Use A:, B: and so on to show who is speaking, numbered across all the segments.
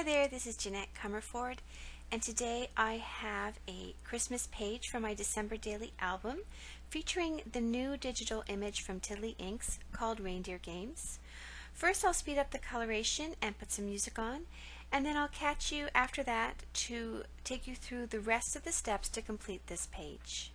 A: Hi there, this is Jeanette Comerford, and today I have a Christmas page from my December daily album featuring the new digital image from Tiddly Inks called Reindeer Games. First I'll speed up the coloration and put some music on, and then I'll catch you after that to take you through the rest of the steps to complete this page.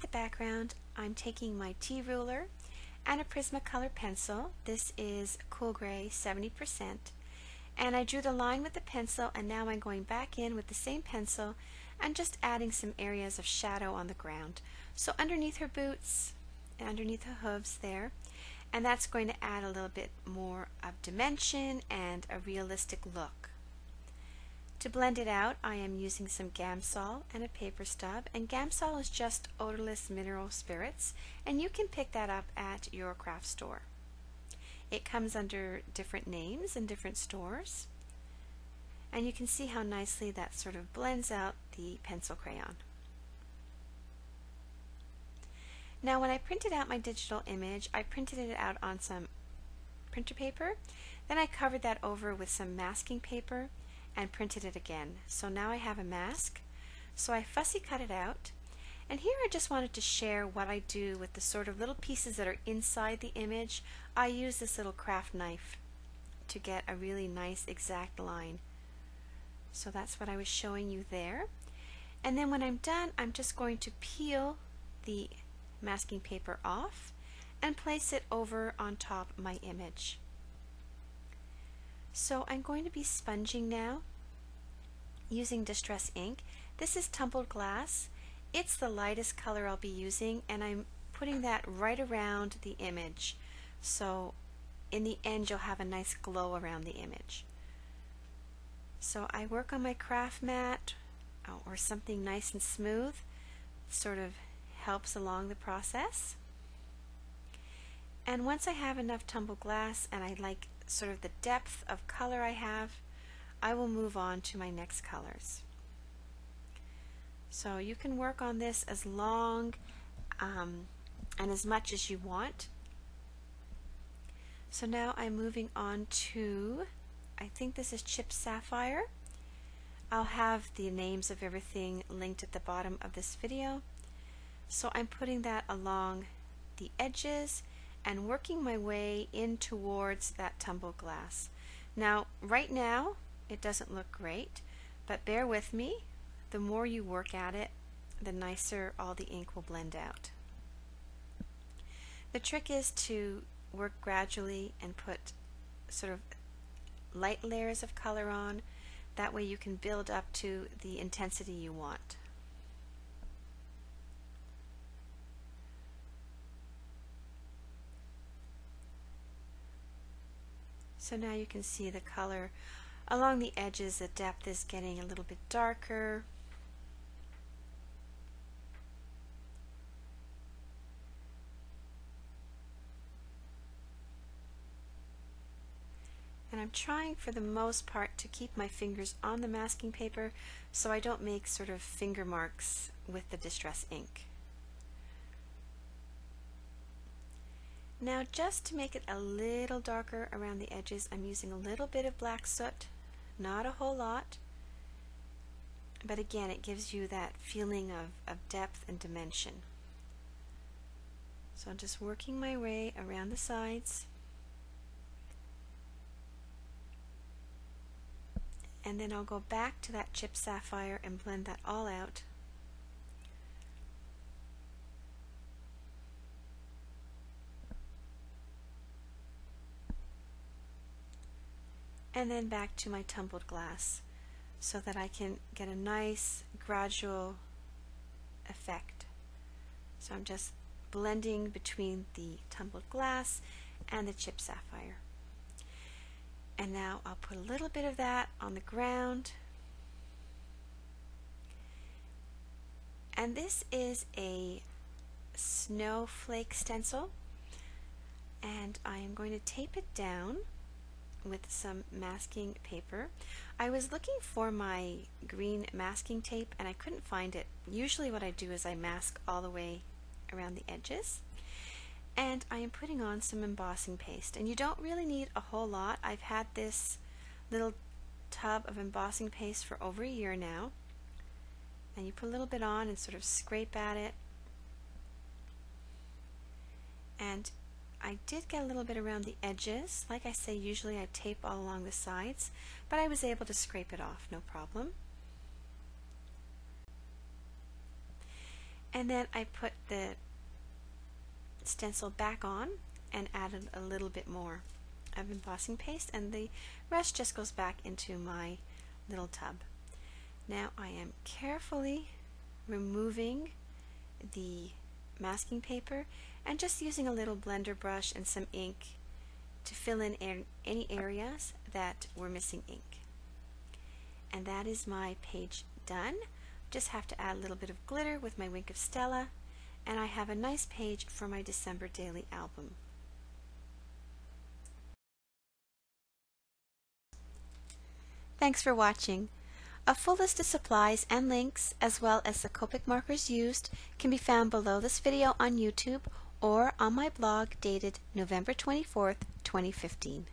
A: the background, I'm taking my T ruler and a Prismacolor pencil. This is Cool Gray 70%. And I drew the line with the pencil, and now I'm going back in with the same pencil and just adding some areas of shadow on the ground. So underneath her boots, and underneath her hooves there, and that's going to add a little bit more of dimension and a realistic look. To blend it out, I am using some Gamsol and a paper stub, and Gamsol is just odorless mineral spirits, and you can pick that up at your craft store. It comes under different names in different stores, and you can see how nicely that sort of blends out the pencil crayon. Now when I printed out my digital image, I printed it out on some printer paper, then I covered that over with some masking paper and printed it again. So now I have a mask. So I fussy cut it out, and here I just wanted to share what I do with the sort of little pieces that are inside the image. I use this little craft knife to get a really nice exact line. So that's what I was showing you there. And then when I'm done, I'm just going to peel the masking paper off and place it over on top of my image. So I'm going to be sponging now using Distress ink. This is tumbled glass. It's the lightest color I'll be using, and I'm putting that right around the image. So in the end you'll have a nice glow around the image. So I work on my craft mat or something nice and smooth. Sort of helps along the process. And once I have enough tumbled glass and I like sort of the depth of color I have, I will move on to my next colors. So you can work on this as long and as much as you want. So now I'm moving on to, I think this is Chip Sapphire. I'll have the names of everything linked at the bottom of this video. So I'm putting that along the edges and working my way in towards that tumbled glass. Now, right now, it doesn't look great, but bear with me. The more you work at it, the nicer all the ink will blend out. The trick is to work gradually and put sort of light layers of color on. That way you can build up to the intensity you want. So now you can see the color along the edges. The depth is getting a little bit darker. And I'm trying for the most part to keep my fingers on the masking paper so I don't make sort of finger marks with the Distress ink. Now just to make it a little darker around the edges, I'm using a little bit of black soot, not a whole lot, but again it gives you that feeling of depth and dimension. So I'm just working my way around the sides, and then I'll go back to that Chip Sapphire and blend that all out. And then back to my tumbled glass so that I can get a nice gradual effect. So I'm just blending between the tumbled glass and the Chip Sapphire. And now I'll put a little bit of that on the ground. And this is a snowflake stencil, and I am going to tape it down with some masking paper. I was looking for my green masking tape and I couldn't find it. Usually what I do is I mask all the way around the edges, and I am putting on some embossing paste, and you don't really need a whole lot. I've had this little tub of embossing paste for over a year now, and you put a little bit on and sort of scrape at it, and I did get a little bit around the edges. Like I say, usually I tape all along the sides, but I was able to scrape it off, no problem. And then I put the stencil back on and added a little bit more of embossing paste, and the rest just goes back into my little tub. Now I am carefully removing the masking paper and just using a little blender brush and some ink to fill in any areas that were missing ink. And that is my page done. Just have to add a little bit of glitter with my Wink of Stella, and I have a nice page for my December daily album. Thanks for watching. A full list of supplies and links, as well as the Copic markers used, can be found below this video on YouTube or on my blog dated November 24th, 2015.